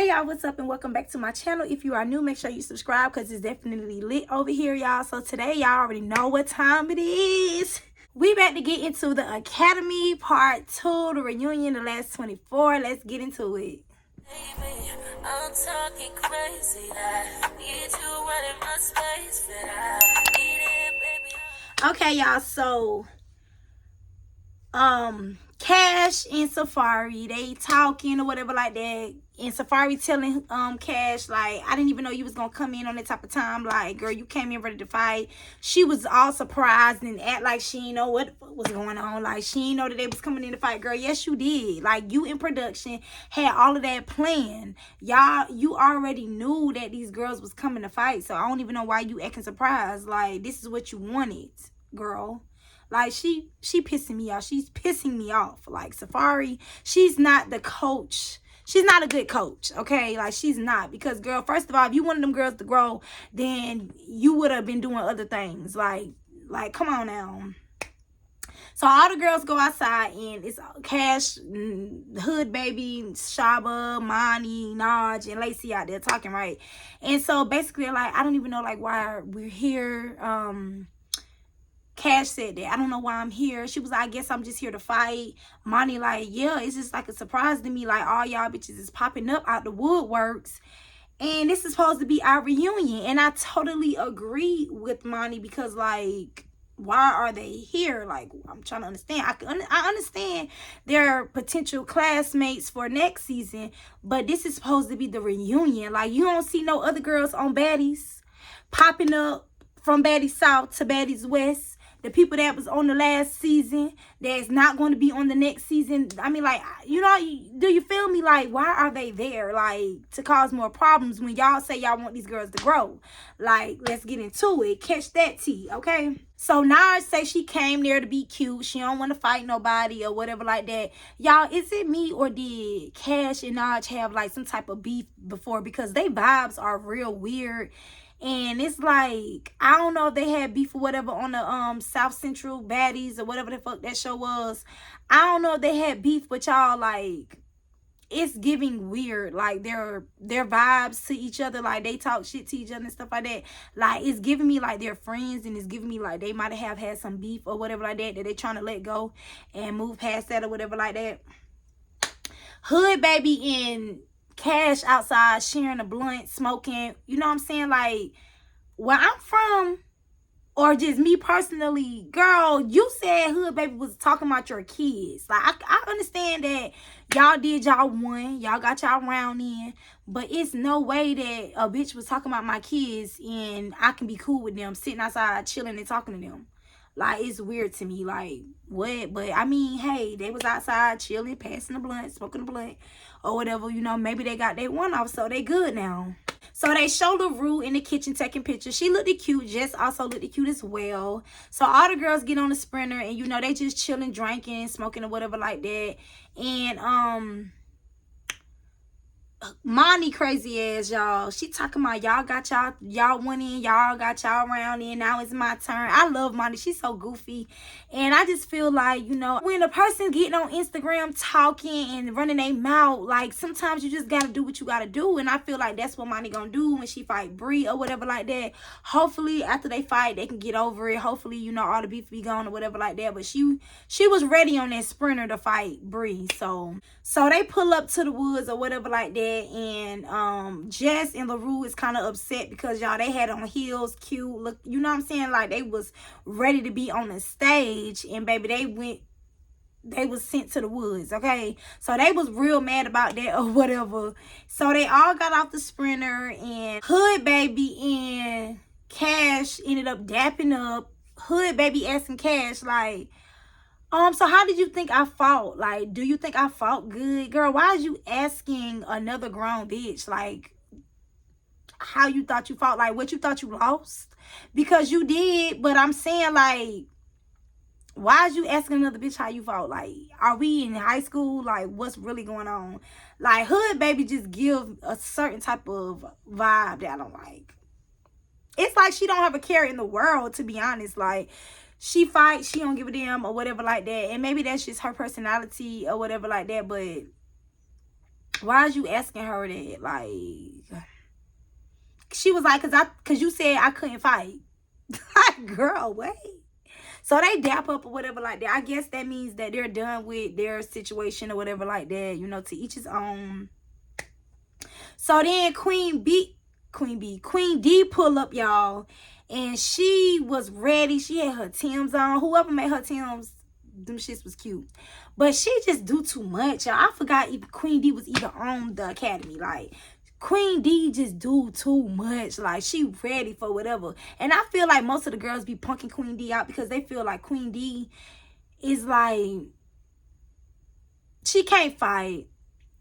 Hey y'all, what's up and welcome back to my channel. If you are new, make sure you subscribe because it's definitely lit over here, y'all. So today y'all already know what time it is. We about to get into the Academy part 2, the reunion, the last 24. Let's get into it. Baby, I'm talking crazy. I need you running my space, but I need it, baby. Okay, y'all, so Cash and Safari, they talking or whatever like that, and Safari telling Cash, like, I didn't even know you was gonna come in on that type of time. Like, girl, you came in ready to fight. She was all surprised and act like she didn't know what was going on. Like, she didn't know that they was coming in to fight. Girl, yes you did. Like, you in production had all of that planned. Y'all, you already knew that these girls was coming to fight. So I don't even know why you acting surprised. Like, this is what you wanted, girl. Like, she pissing me off. She's pissing me off. Like, Safari, she's not the coach. She's not a good coach, okay? Like, she's not. Because, girl, first of all, if you wanted them girls to grow, then you would have been doing other things. Like, come on now. So, all the girls go outside, and it's Cash, Hood Baby, Shaba, Monty, Naj, and Lacey out there talking, right? And so, basically, like, I don't even know, like, why we're here. Cash said that, I don't know why I'm here. She was like, I guess I'm just here to fight. Monty like, yeah, it's just like a surprise to me. Like, all y'all bitches is popping up out the woodworks. And this is supposed to be our reunion. And I totally agree with Monty because, like, why are they here? Like, I'm trying to understand. I understand they're potential classmates for next season. But this is supposed to be the reunion. Like, you don't see no other girls on Baddies popping up from Baddies South to Baddies West. The people that was on the last season, that's not going to be on the next season. I mean, like, you know, do you feel me? Like, why are they there? Like, to cause more problems when y'all say y'all want these girls to grow. Like, let's get into it. Catch that tea, okay? So, Naj say she came there to be cute. She don't want to fight nobody or whatever like that. Y'all, is it me or did Cash and Naj have, like, some type of beef before? Because they vibes are real weird. And it's like, I don't know if they had beef or whatever on the South Central Baddies or whatever the fuck that show was. I don't know if they had beef, but y'all, like, it's giving weird. Like, their vibes to each other, like, they talk shit to each other and stuff like that. Like, it's giving me like they're friends, and it's giving me like they might have had some beef or whatever like that they trying to let go and move past that or whatever like that. Hood Baby and Cash outside sharing a blunt, smoking, you know what I'm saying? Like, where I'm from, or just me personally, girl, you said Hood Baby was talking about your kids. Like, I understand that y'all did y'all one, y'all got y'all round in, but it's no way that a bitch was talking about my kids and I can be cool with them sitting outside chilling and talking to them. Like, it's weird to me. Like, what? But, I mean, hey, they was outside chilling, passing the blunt, smoking the blunt, or whatever. You know, maybe they got their one off, so they good now. So, they show LaRue in the kitchen taking pictures. She looked cute. Jess also looked cute as well. So, all the girls get on the sprinter, and, you know, they just chilling, drinking, smoking, or whatever like that. And, Monty crazy ass, y'all. She talking about y'all got y'all went in, y'all got y'all round in, now it's my turn. I love Monty. She's so goofy. And I just feel like, you know, when a person getting on Instagram talking and running their mouth, like, sometimes you just gotta do what you gotta do. And I feel like that's what Monty gonna do when she fight Bree or whatever like that. Hopefully after they fight they can get over it. Hopefully, you know, all the beef be gone or whatever like that. But she was ready on that sprinter to fight Bree. So they pull up to the woods or whatever like that. And Jess and LaRue is kind of upset because, y'all, they had on heels, cute, look, you know what I'm saying? Like, they was ready to be on the stage, and baby, they was sent to the woods, okay? So they was real mad about that or whatever. So they all got off the sprinter, and Hood Baby and Cash ended up dapping up. Hood Baby asking Cash, like, so how did you think I fought? Like, do you think I fought good? Girl, why is you asking another grown bitch, like, how you thought you fought? Like, what you thought you lost? Because you did, but I'm saying, like, why is you asking another bitch how you fought? Like, are we in high school? Like, what's really going on? Like, Hood Baby just give a certain type of vibe that I don't like. It's like she don't have a care in the world, to be honest. Like, she fights, she don't give a damn or whatever like that. And maybe that's just her personality or whatever like that. But Why is you asking her that? Like, she was like, cause you said I couldn't fight. Like, girl, wait. So they dap up or whatever like that. I guess that means that they're done with their situation or whatever like that. You know, to each his own. So then Queen D pull up, y'all. And she was ready. She had her Timbs on. Whoever made her Timbs, them shits was cute. But she just do too much, y'all. I forgot even Queen D was even on the academy. Like, Queen D just do too much. Like, she ready for whatever. And I feel like most of the girls be punking Queen D out because they feel like Queen D is like, she can't fight.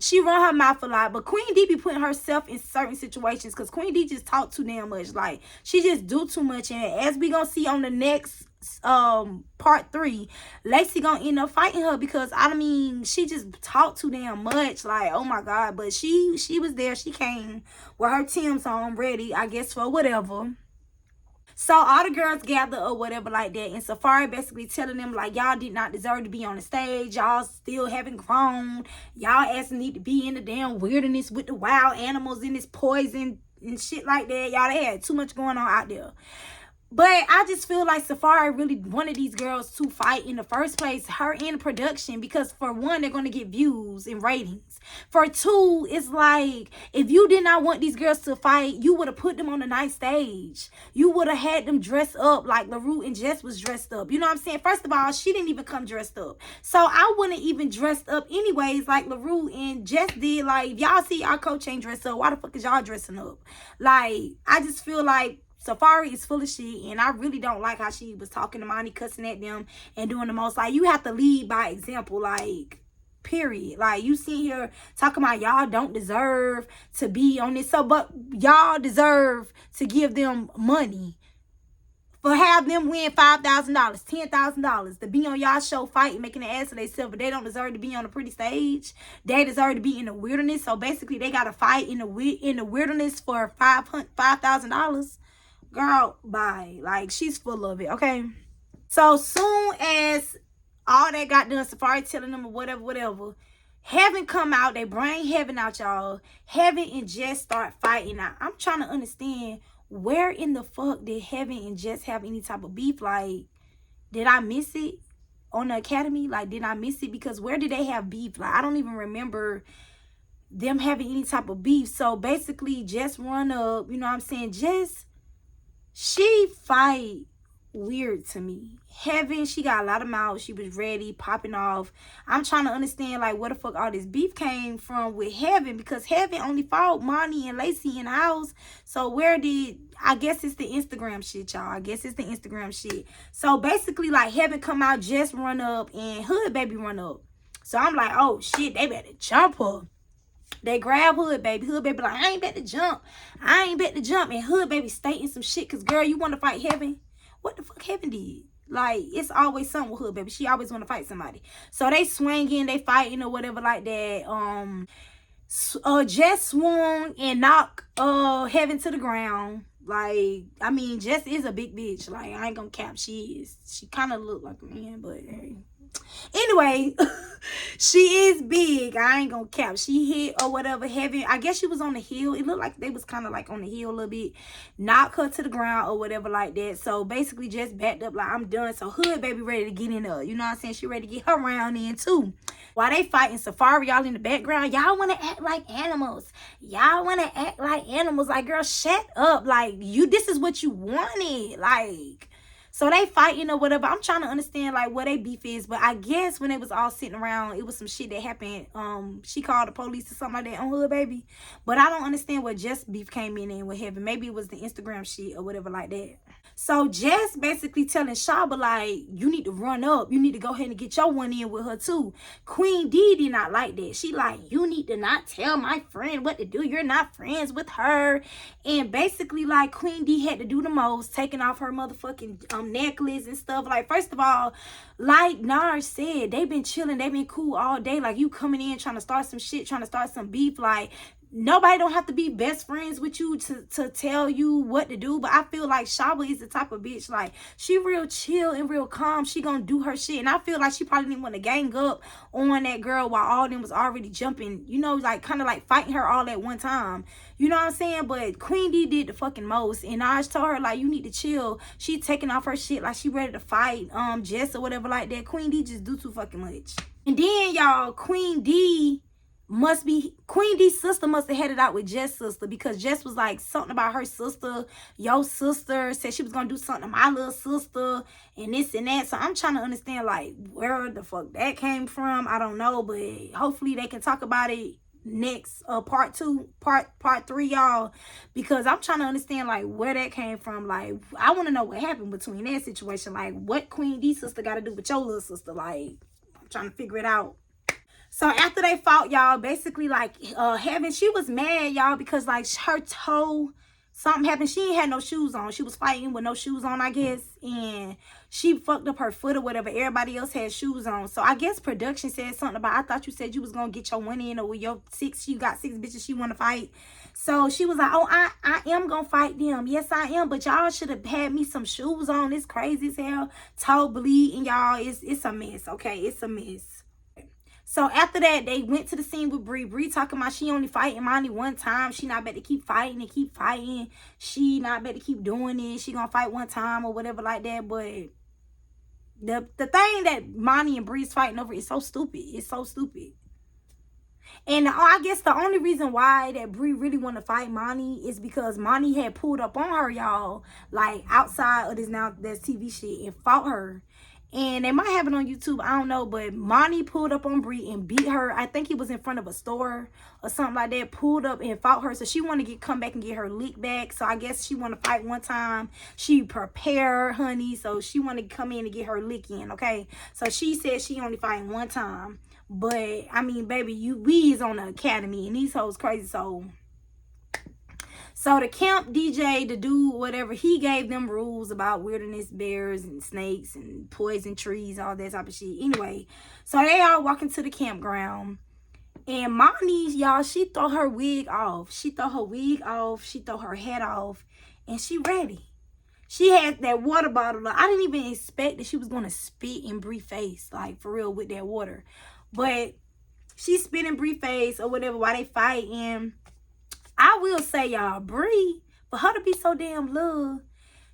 She run her mouth a lot, but Queen D be putting herself in certain situations because Queen D just talk too damn much. Like, she just do too much. And as we gonna see on the next part 3, Lacey gonna end up fighting her because I mean she just talked too damn much. Like, oh my god. But she was there. She came with her Tim's on ready, I guess, for whatever. So all the girls gather or whatever like that, and Safari basically telling them like, y'all did not deserve to be on the stage. Y'all still haven't grown. Y'all ass need to be in the damn wilderness with the wild animals and this poison and shit like that. Y'all, they had too much going on out there. But I just feel like Safari really wanted these girls to fight in the first place, her in production, because for one, they're going to get views and ratings. For two, it's like, if you did not want these girls to fight, you would have put them on a nice stage. You would have had them dressed up like LaRue and Jess was dressed up. You know what I'm saying? First of all, she didn't even come dressed up. So I wouldn't even dressed up anyways like LaRue and Jess did. Like, if y'all see our coach ain't dressed up, why the fuck is y'all dressing up? Like, I just feel like Safari is full of shit, and I really don't like how she was talking to Monty, cussing at them, and doing the most. Like, you have to lead by example, like, period. Like, you sit here talking about y'all don't deserve to be on this, so, but y'all deserve to give them money. For have them win $5,000, $10,000 to be on y'all show fighting, making an ass of themselves, but they don't deserve to be on a pretty stage. They deserve to be in the wilderness. So basically, they got to fight in the wilderness for $5,000. Girl, bye. Like, she's full of it, okay? So soon as all that got done, Safari telling them or whatever, Heaven come out. They bring Heaven out, y'all. Heaven and Jess start fighting. Now, I'm trying to understand, where in the fuck did Heaven and Jess have any type of beef? Like, did I miss it on the academy? Like, did I miss it? Because where did they have beef? Like, I don't even remember them having any type of beef. So basically, Jess run up, you know what I'm saying? Jess, she fight weird to me. Heaven, she got a lot of mouth. She was ready, popping off. I'm trying to understand, like, where the fuck all this beef came from with Heaven, because Heaven only fought Monty and Lacey in the house. So where did, I guess it's the Instagram shit, y'all. I guess it's the Instagram shit. So basically, like, Heaven come out, Jess run up, and Hood Baby run up. So I'm like, oh shit, they better jump her. They grab Hood Baby. Hood Baby like, I ain't bet to jump. I ain't bet to jump. And Hood Baby stating some shit. Because, girl, you want to fight Heaven? What the fuck Heaven did? Like, it's always something with Hood Baby. She always want to fight somebody. So they swinging. They fighting or whatever like that. Jess swung and knocked Heaven to the ground. Like, I mean, Jess is a big bitch. Like, I ain't gonna cap. She is. She kind of look like a man, but hey. Anyway, she is big. I ain't gonna cap. She hit or whatever Heaven. I guess she was on the hill. It looked like they was kind of like on the hill a little bit. Knocked her to the ground or whatever like that. So basically just backed up like, I'm done. So Hood Baby ready to get in there. You know what I'm saying? She ready to get her round in too. While they fighting Safari, y'all in the background, y'all want to act like animals. Y'all want to act like animals. Like, girl, shut up. Like, this is what you wanted. Like, so they fighting or whatever. I'm trying to understand, like, what they beef is. But I guess when they was all sitting around, it was some shit that happened. She called the police or something like that on Hood Baby. But I don't understand what Jess beef came in with Heaven. Maybe it was the Instagram shit or whatever like that. So Jess basically telling Shaba, like, you need to run up. You need to go ahead and get your one in with her too. Queen D did not like that. She like, you need to not tell my friend what to do. You're not friends with her. And basically, like, Queen D had to do the most, taking off her motherfucking necklace and stuff. Like, first of all, like Nars said, they've been chilling. They've been cool all day. Like, you coming in trying to start some shit, trying to start some beef. Like, nobody don't have to be best friends with you to tell you what to do. But I feel like Shaba is the type of bitch, like, she real chill and real calm. She gonna do her shit. And I feel like she probably didn't want to gang up on that girl while all them was already jumping, you know, like kind of like fighting her all at one time. You know what I'm saying? But Queen D did the fucking most. And I just told her, like, you need to chill. She taking off her shit like she ready to fight Jess or whatever like that. Queen D just do too fucking much. And then, y'all, Queen D's sister must have had it out with Jess' sister, because Jess was like something about her sister, your sister, said she was gonna do something to my little sister and this and that. So I'm trying to understand, like, where the fuck that came from. I don't know, but hopefully they can talk about it next part 3, y'all, because I'm trying to understand, like, where that came from. Like, I want to know what happened between that situation. Like, what Queen D's sister got to do with your little sister? Like, I'm trying to figure it out. So after they fought, y'all, basically, like, Heaven, she was mad, y'all, because, like, her toe, something happened. She ain't had no shoes on. She was fighting with no shoes on, I guess, and she fucked up her foot or whatever. Everybody else had shoes on. So I guess production said something about, I thought you said you was gonna get your one in, or with your 6, you got 6 bitches she want to fight. So she was like, oh, I am gonna fight them. Yes, I am, but y'all should have had me some shoes on. It's crazy as hell. Toe bleeding, y'all. It's a mess, okay? It's a mess. So after that, they went to the scene with Bree. Bree talking about she only fighting Monty one time. She not better keep fighting and keep fighting. She not better keep doing it. She gonna fight one time or whatever like that. But the thing that Monty and Bree's fighting over is so stupid. It's so stupid. And I guess the only reason why that Bree really want to fight Monty is because Monty had pulled up on her, y'all, like outside of this TV shit, and fought her. And they might have it on YouTube, I don't know, but Monty pulled up on Bree and beat her. I think he was in front of a store or something like that, pulled up and fought her. So she wanted to come back and get her lick back. So I guess she want to fight one time. She prepared, honey, so she wanted to come in and get her lick in, okay? So she said she only fighting one time. But, I mean, baby, we is on the academy, and these hoes crazy, so the camp DJ, the dude, whatever, he gave them rules about wilderness bears and snakes and poison trees, all that type of shit. Anyway, so they all walking to the campground. And Monty, y'all, she throw her wig off. She throw her wig off. She throw her hat off. And she ready. She had that water bottle. I didn't even expect that she was going to spit in Bree's face, like, for real, with that water. But she spit in Bree's face or whatever while they fighting. I will say, y'all, Bree, for her to be so damn little,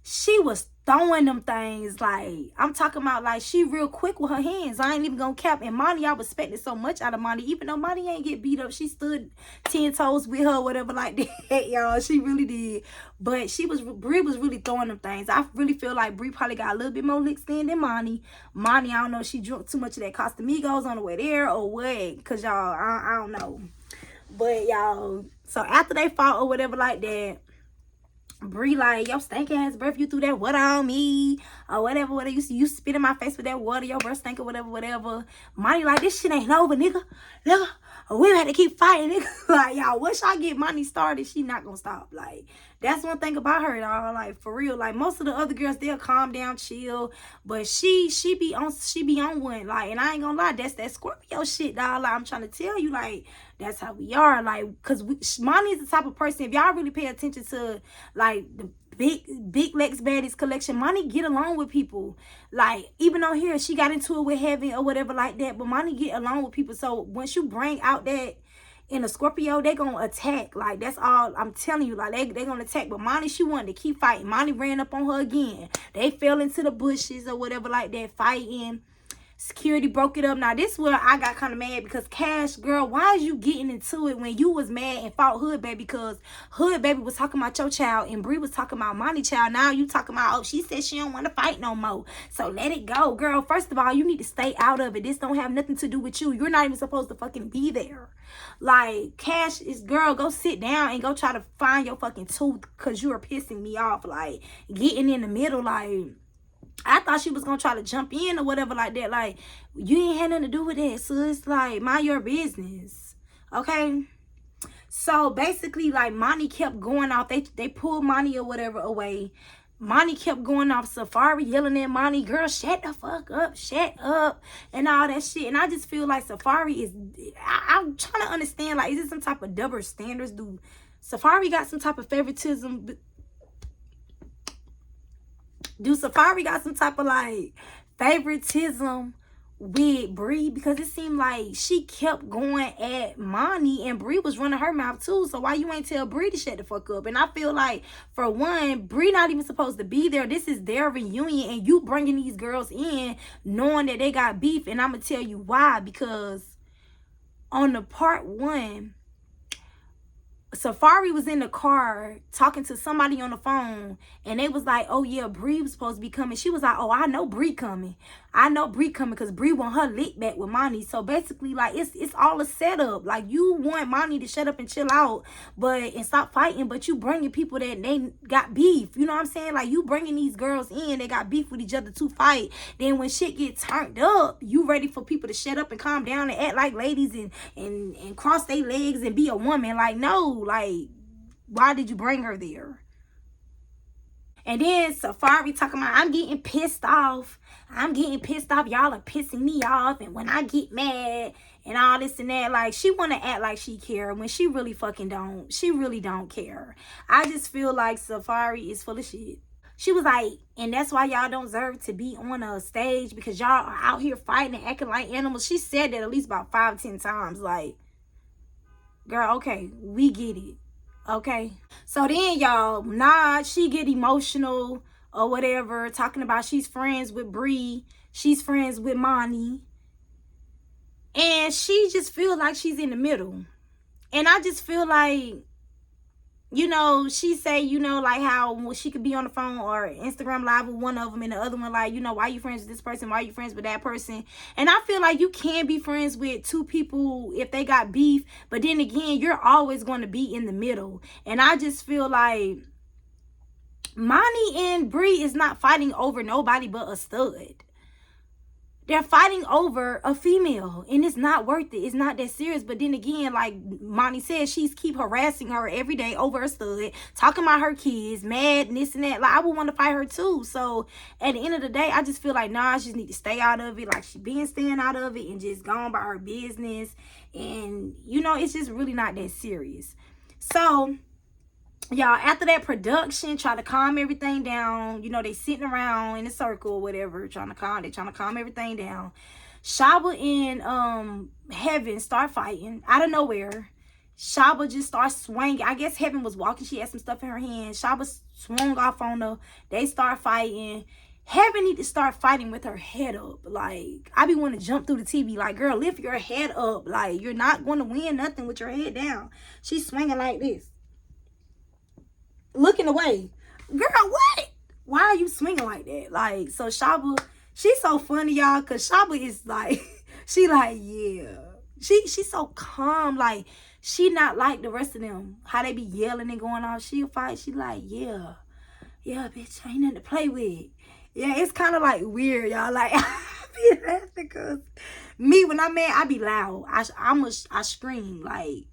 she was throwing them things. Like, I'm talking about, like, she real quick with her hands. I ain't even gonna cap. And Monty, I respected so much out of Monty. Even though Monty ain't get beat up, she stood 10 toes with her, whatever like that, y'all. She really did. But Bree was really throwing them things. I really feel like Bree probably got a little bit more licks in than Monty. Monty, I don't know if she drunk too much of that Casamigos on the way there or what. Because, y'all, I don't know. But, y'all, so after they fought or whatever like that, Bree like, yo, stank ass breath, you threw that water on me or whatever, you spit in my face with that water, your breath stank or whatever. Monty like, this shit ain't over, nigga. We had to keep fighting, nigga. Like, y'all, once y'all get Monty started, she not gonna stop. Like, that's one thing about her, y'all. Like, for real. Like, most of the other girls, they'll calm down, chill, but she be on one. Like, and I ain't gonna lie, that's that Scorpio shit, dog. Like, I'm trying to tell you, like, that's how we are. Like, because Monty is the type of person, if y'all really pay attention to, like, the big Lex Baddies collection, Monty get along with people. Like, even on here, she got into it with Heaven or whatever like that, but Monty get along with people. So once you bring out that in a Scorpio, they gonna attack. Like, that's all I'm telling you. Like, they gonna attack. But Monty, she wanted to keep fighting. Monty ran up on her again. They fell into the bushes or whatever like that, fighting. Security broke it up. Now, this is where I got kind of mad, because Cash, girl, why is you getting into it when you was mad and fought Hood Baby? Because Hood Baby was talking about your child and Bree was talking about Monty child. Now you talking about, oh, she said she don't want to fight no more. So let it go, girl. First of all, you need to stay out of it. This don't have nothing to do with you. You're not even supposed to fucking be there. Like, Cash is, girl, go sit down and go try to find your fucking tooth, because you are pissing me off. Like, getting in the middle, like, I thought she was gonna try to jump in or whatever like that. Like, you ain't had nothing to do with it, so it's like, mind your business, okay? So basically, like, Monty kept going off. They pulled Monty or whatever away. Monty kept going off Safari, yelling at Monty, girl, shut the fuck up, shut up, and all that shit. And I just feel like Safari is, I'm trying to understand, like, is it some type of double standards? Do Safari got some type of favoritism? Do Safari got some type of, like, favoritism with Bree? Because it seemed like she kept going at Monty, and Bree was running her mouth too. So why you ain't tell Bree to shut the fuck up? And I feel like, for one, Bree not even supposed to be there. This is their reunion, and you bringing these girls in knowing that they got beef. And I'm gonna tell you why. Because on the part one, Safari was in the car talking to somebody on the phone, and they was like, oh yeah, Bree was supposed to be coming. She was like, oh, I know Bree coming. I know Bree coming because Bree want her lick back with Monty. So basically, like, it's all a setup. Like, you want Monty to shut up and chill out and stop fighting, but you bringing people that they got beef. You know what I'm saying? Like, you bringing these girls in, they got beef with each other to fight. Then when shit get turned up, you ready for people to shut up and calm down and act like ladies and cross their legs and be a woman. Like, no, like, why did you bring her there? And then Safari talking about, I'm getting pissed off. I'm getting pissed off. Y'all are pissing me off. And when I get mad and all this and that, like, she want to act like she care when she really fucking don't. She really don't care. I just feel like Safari is full of shit. She was like, and that's why y'all don't deserve to be on a stage, because y'all are out here fighting and acting like animals. She said that at least about 5-10 times. Like, girl, okay, we get it. Okay, so then y'all, she get emotional or whatever, talking about she's friends with Bree, she's friends with Monty, and she just feel like she's in the middle. And I just feel like, you know, she say, you know, like how she could be on the phone or Instagram live with one of them, and the other one like, you know, why you friends with this person? Why you friends with that person? And I feel like you can be friends with two people if they got beef, but then again, you're always going to be in the middle. And I just feel like Monty and Bree is not fighting over nobody but a stud. They're fighting over a female, and it's not worth it. It's not that serious. But then again, like Monty said, she's keep harassing her every day over a stud, talking about her kids, mad, and this and that. Like, I would want to fight her too. So at the end of the day, I just feel like, she just need to stay out of it. Like, she been staying out of it and just gone by her business. And, you know, it's just really not that serious. So y'all, after that production, try to calm everything down. You know, they sitting around in a circle or whatever, trying to calm everything down. Shaba and Heaven start fighting out of nowhere. Shaba just starts swinging. I guess Heaven was walking. She had some stuff in her hand. Shaba swung off on her. They start fighting. Heaven need to start fighting with her head up. Like, I be wanting to jump through the TV. Like, girl, lift your head up. Like, you're not going to win nothing with your head down. She's swinging like this, looking away. Girl, what? Why are you swinging like that? Like, so Shaba, she's so funny, y'all, because Shaba is like, she like, yeah. She's so calm. Like, she not like the rest of them, how they be yelling and going off. She'll fight. She like, yeah, bitch, ain't nothing to play with. Yeah, it's kind of like weird, y'all. Like, I be laughing because me, when I'm mad, I be loud. I scream like,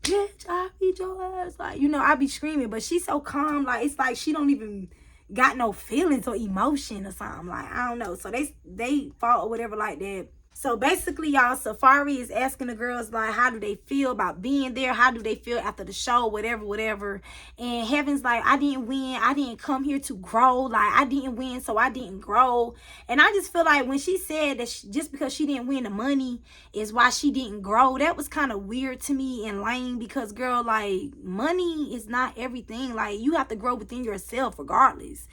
bitch, I beat your ass. Like, you know, I be screaming, but she's so calm. Like, it's like she don't even got no feelings or emotion or something. Like, I don't know. So they fought or whatever like that. So basically, y'all, Safari is asking the girls, like, how do they feel about being there? How do they feel after the show? Whatever. And Heaven's like, I didn't win. I didn't come here to grow. Like, I didn't win, so I didn't grow. And I just feel like when she said that just because she didn't win the money is why she didn't grow, that was kind of weird to me and lame. Because, girl, like, money is not everything. Like, you have to grow within yourself regardless.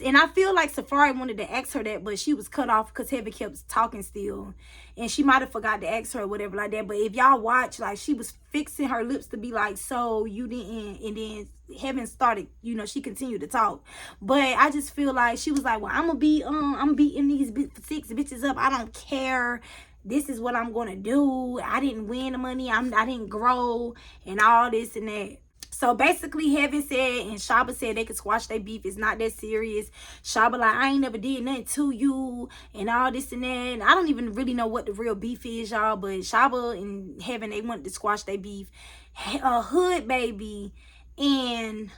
And I feel like Safari wanted to ask her that, but she was cut off because Heaven kept talking still. And she might have forgot to ask her or whatever like that. But if y'all watch, like, she was fixing her lips to be like, so you didn't. And then Heaven started, you know, she continued to talk. But I just feel like she was like, well, I'm beating these 6 bitches up. I don't care. This is what I'm going to do. I didn't win the money. I didn't grow and all this and that. So basically, Heaven said and Shaba said they could squash their beef. It's not that serious. Shaba like, I ain't never did nothing to you and all this and that. And I don't even really know what the real beef is, y'all. But Shaba and Heaven, they wanted to squash their beef. Hood Baby and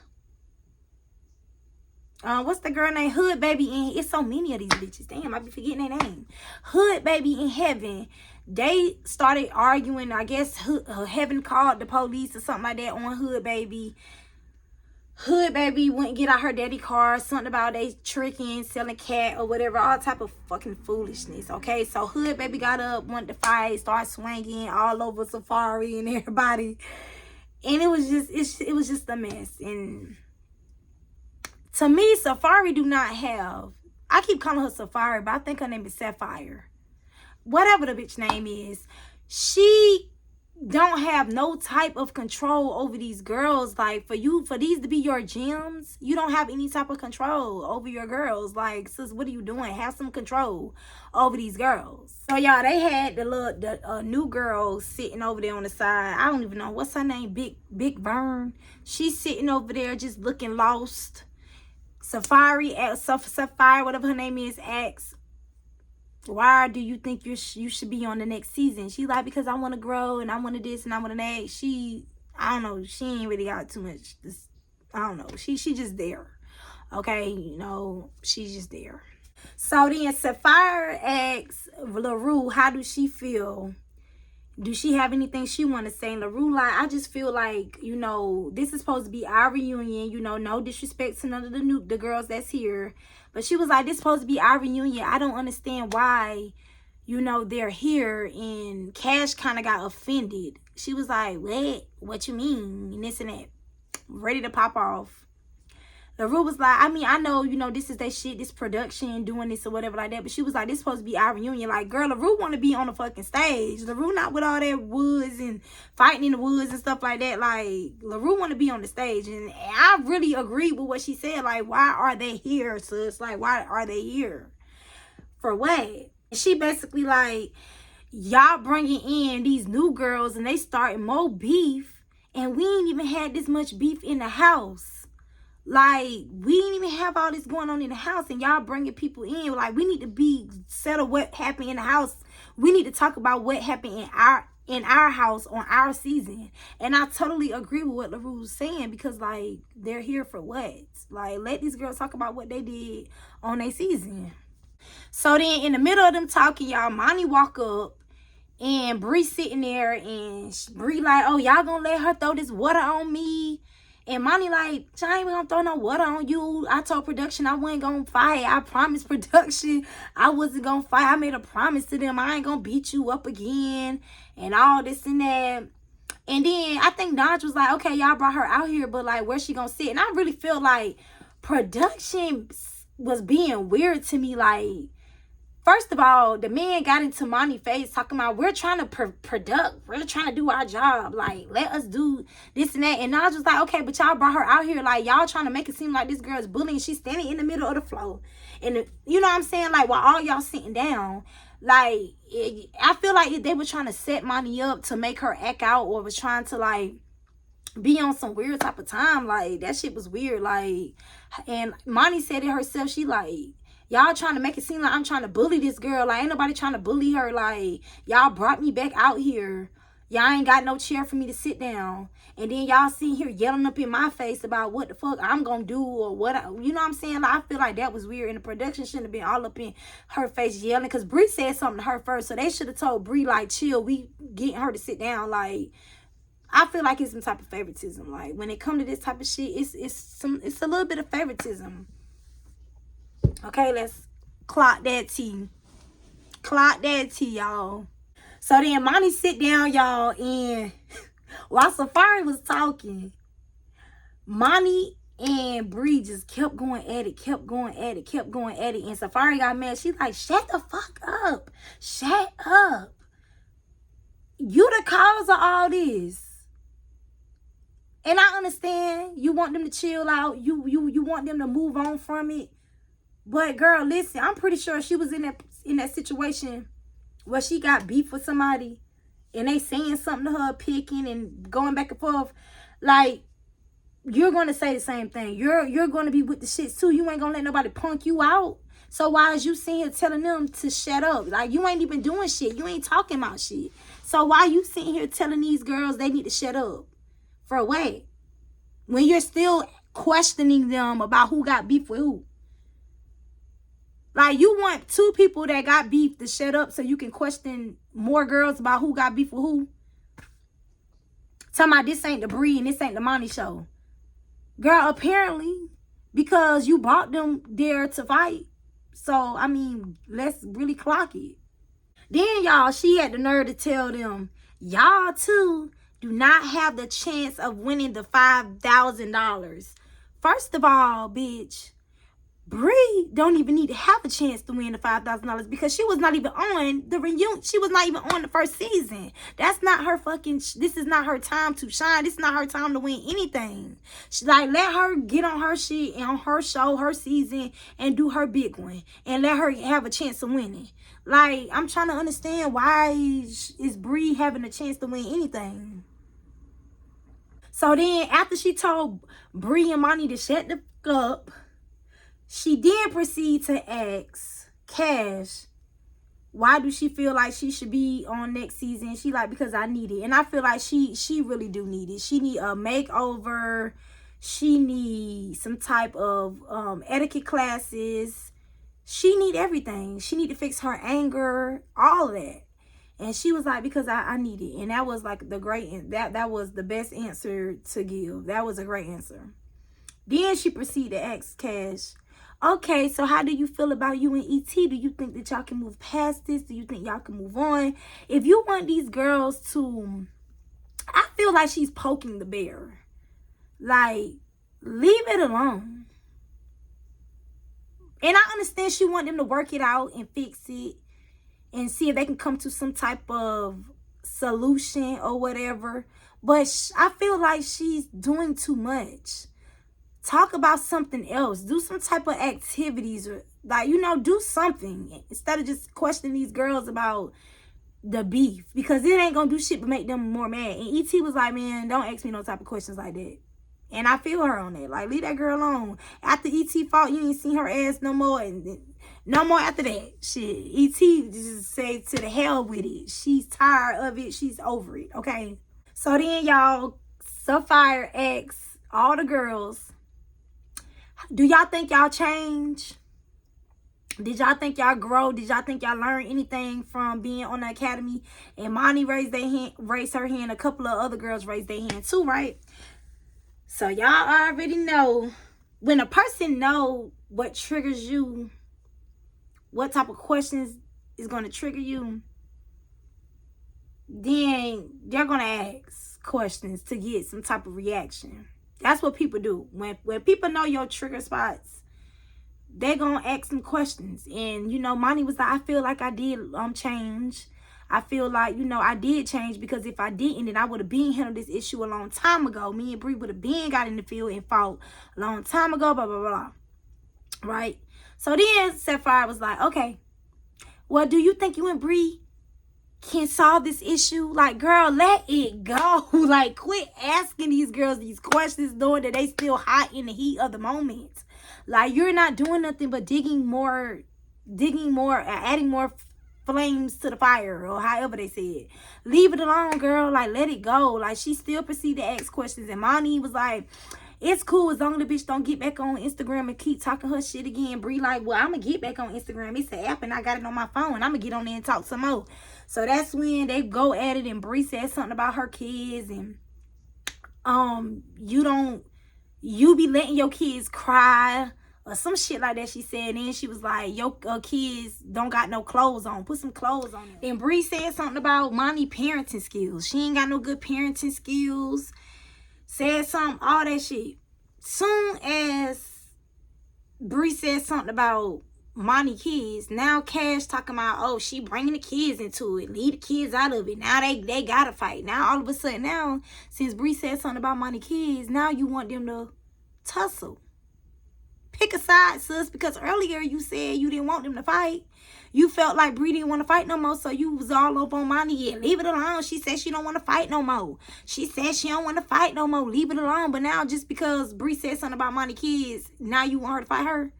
what's the girl name? Hood Baby in, it's so many of these bitches. Damn, I be forgetting their name. Hood Baby in Heaven. They started arguing. I guess Heaven called the police or something like that on Hood Baby. Hood Baby went and get out her daddy car, something about they tricking, selling cat or whatever, all type of fucking foolishness, okay? So Hood Baby got up, wanted to fight, started swinging all over Safari and everybody. And it was just a mess. And to me, Safari do not have, I keep calling her Safari, but I think her name is Sapphire. Whatever the bitch name is, she don't have no type of control over these girls. Like, for these to be your gems, you don't have any type of control over your girls. Like, sis, what are you doing? Have some control over these girls. So y'all, they had the new girl sitting over there on the side. I don't even know what's her name. Big Vern. She's sitting over there just looking lost. Sapphire, whatever her name is, asks, why do you think you should be on the next season? She like, because I want to grow and I want to this and I want to that. I don't know. She ain't really got too much. I don't know. She just there. Okay, you know, she's just there. So then Sapphire asks LaRue, how does she feel? Do she have anything she want to say? And LaRue like, I just feel like, you know, this is supposed to be our reunion. You know, no disrespect to none of the girls that's here. But she was like, this is supposed to be our reunion. I don't understand why, you know, they're here. And Cash kind of got offended. She was like, what you mean? And this and that. Ready to pop off. LaRue was like, I mean, I know, you know, this is that shit, this production, doing this or whatever like that. But she was like, this is supposed to be our reunion. Like, girl, LaRue want to be on the fucking stage. LaRue not with all that woods and fighting in the woods and stuff like that. Like, LaRue want to be on the stage. And I really agree with what she said. Like, why are they here, sis? Like, why are they here? For what? She basically like, y'all bringing in these new girls and they starting more beef. And we ain't even had this much beef in the house. Like, we didn't even have all this going on in the house, and y'all bringing people in. Like, we need to settle what happened in the house. We need to talk about what happened in our house on our season. And I totally agree with what LaRue was saying, because, like, they're here for what? Like, let these girls talk about what they did on their season. So then, in the middle of them talking, y'all, Monty walk up, and Bree sitting there, and Bree like, oh, y'all gonna let her throw this water on me? And Monty like, I ain't gonna throw no water on you. I told production I wasn't gonna fight. I promised production I wasn't gonna fight. I made a promise to them I ain't gonna beat you up again. And all this and that. And then I think Dodge was like, okay, y'all brought her out here, but like, where's she gonna sit? And I really feel like production was being weird to me. Like, first of all, the man got into Monty's face talking about, we're trying to product. We're trying to do our job. Like, let us do this and that. And I was just like, okay, but y'all brought her out here. Like, y'all trying to make it seem like this girl's bullying. She's standing in the middle of the floor. And, you know what I'm saying? Like, while all y'all sitting down. Like, I feel like they were trying to set Monty up to make her act out, or was trying to, like, be on some weird type of time. Like, that shit was weird. Like, and Monty said it herself. She like, y'all trying to make it seem like I'm trying to bully this girl. Like, ain't nobody trying to bully her. Like, y'all brought me back out here. Y'all ain't got no chair for me to sit down. And then y'all sitting here yelling up in my face about what the fuck I'm going to do, or what, you know what I'm saying? Like, I feel like that was weird. And the production shouldn't have been all up in her face yelling. Because Bree said something to her first. So they should have told Bree, like, chill. We getting her to sit down. Like, I feel like it's some type of favoritism. Like, when it come to this type of shit, it's a little bit of favoritism. Okay, let's clock that tea. Clock that tea, y'all. So then Monty sit down, y'all, and while Safari was talking, Monty and Bree just kept going at it, kept going at it, kept going at it. And Safari got mad. She's like, shut the fuck up. Shut up. You the cause of all this. And I understand you want them to chill out. You want them to move on from it. But girl, listen, I'm pretty sure she was in that situation where she got beef with somebody and they saying something to her, picking and going back and forth. Like, you're going to say the same thing. You're going to be with the shit too. You ain't going to let nobody punk you out. So why is you sitting here telling them to shut up? Like, you ain't even doing shit. You ain't talking about shit. So why you sitting here telling these girls they need to shut up? For what? When you're still questioning them about who got beef with who. Like, you want two people that got beef to shut up so you can question more girls about who got beef with who? Talking about this ain't the Bree and this ain't the Monty show. Girl, apparently, because you brought them there to fight. So, I mean, let's really clock it. Then, y'all, she had the nerve to tell them, y'all, too, do not have the chance of winning the $5,000. First of all, bitch, Bree don't even need to have a chance to win the $5,000 because she was not even on the reunion. She was not even on the first season. That's not her fucking, this is not her time to shine. This is not her time to win anything. She, like, let her get on her shit and on her show, her season, and do her big one. And let her have a chance of winning. Like, I'm trying to understand why is Bree having a chance to win anything. So then, after she told Bree and Monty to shut the fuck up, she then proceeded to ask Cash, why do she feel like she should be on next season? She like, because I need it. And I feel like she really do need it. She need a makeover. She need some type of etiquette classes. She need everything. She need to fix her anger, all of that. And she was like, because I need it. And that was like the great, that was the best answer to give. That was a great answer. Then she proceeded to ask Cash, okay, so how do you feel about you and E.T.? Do you think that y'all can move past this? Do you think y'all can move on? If you want these girls to, I feel like she's poking the bear. Like, leave it alone. And I understand she want them to work it out and fix it and see if they can come to some type of solution or whatever. But I feel like she's doing too much. Talk about something else. Do some type of activities. Or, like, you know, do something. Instead of just questioning these girls about the beef. Because it ain't going to do shit but make them more mad. And E.T. was like, man, don't ask me no type of questions like that. And I feel her on that. Like, leave that girl alone. After E.T. fought, you ain't seen her ass no more. And no more after that. Shit. E.T. just say to the hell with it. She's tired of it. She's over it. Okay? So then, y'all, Sapphire asks all the girls, do y'all think y'all change? Did y'all think y'all grow? Did y'all think y'all learn anything from being on the academy? And Monty raised her hand. A couple of other girls raised their hand too, right? So y'all already know when a person know what triggers you, what type of questions is going to trigger you, then they're going to ask questions to get some type of reaction. That's what people do. When people know your trigger spots, they're going to ask some questions. And, you know, Monty was like, I feel like I did change. I feel like, you know, I did change because if I didn't, then I would have been handled this issue a long time ago. Me and Bree would have been got in the field and fought a long time ago, blah, blah, blah. Right? So then Sapphire was like, okay, well, do you think you and Bree can solve this issue? Like, girl, let it go. Like, quit asking these girls these questions knowing that they still hot in the heat of the moment. Like, you're not doing nothing but adding more flames to the fire, or however they say it. Leave it alone, girl. Like, let it go. Like, she still proceeded to ask questions, and Monty was like, it's cool as long as the bitch don't get back on Instagram and keep talking her shit again. Bree like, well, I'm gonna get back on Instagram. It's an app and I got it on my phone. I'm gonna get on there and talk some more. So that's when they go at it, and Bree said something about her kids, and you be letting your kids cry or some shit like that, she said. And then she was like, your kids don't got no clothes on. Put some clothes on them. Then Bree said something about Monty parenting skills. She ain't got no good parenting skills. Said something, all that shit. Soon as Bree said something about Monty kids, now Cash talking about, oh, she bringing the kids into it. Leave the kids out of it. Now they gotta fight. Now all of a sudden, now, since Bree said something about Monty kids, now you want them to tussle. Pick a side, sis, because earlier you said you didn't want them to fight. You felt like Bree didn't want to fight no more, so you was all up on Monty. Yeah, leave it alone. She said she don't want to fight no more. She said she don't want to fight no more. Leave it alone. But now just because Bree said something about Monty kids, now you want her to fight her?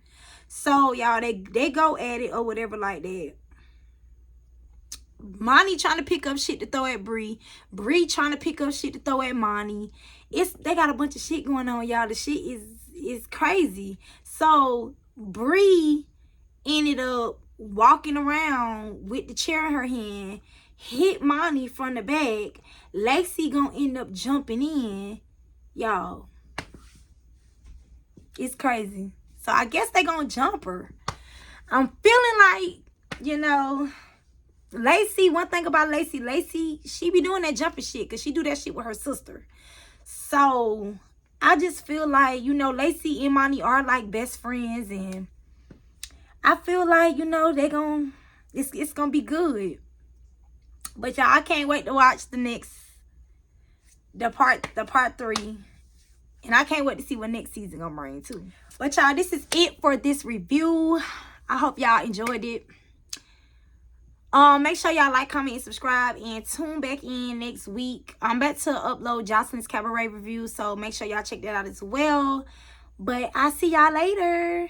So, y'all, they go at it or whatever like that. Monty trying to pick up shit to throw at Bree. Bree trying to pick up shit to throw at Monty. They got a bunch of shit going on, y'all. The shit it's crazy. So Bree ended up walking around with the chair in her hand, hit Monty from the back. Lacey gonna end up jumping in. Y'all, it's crazy. So I guess they gonna jump her. I'm feeling like, you know, Lacey, one thing about Lacey, she be doing that jumping shit because she do that shit with her sister. So I just feel like, you know, Lacey and Monty are like best friends, and I feel like, you know, it's gonna be good. But y'all, I can't wait to watch the part 3. And I can't wait to see what next season gonna bring too. But y'all, this is it for this review. I hope y'all enjoyed it. Make sure y'all like, comment, and subscribe, and tune back in next week. I'm about to upload Jocelyn's Cabaret review, so make sure y'all check that out as well. But I'll see y'all later.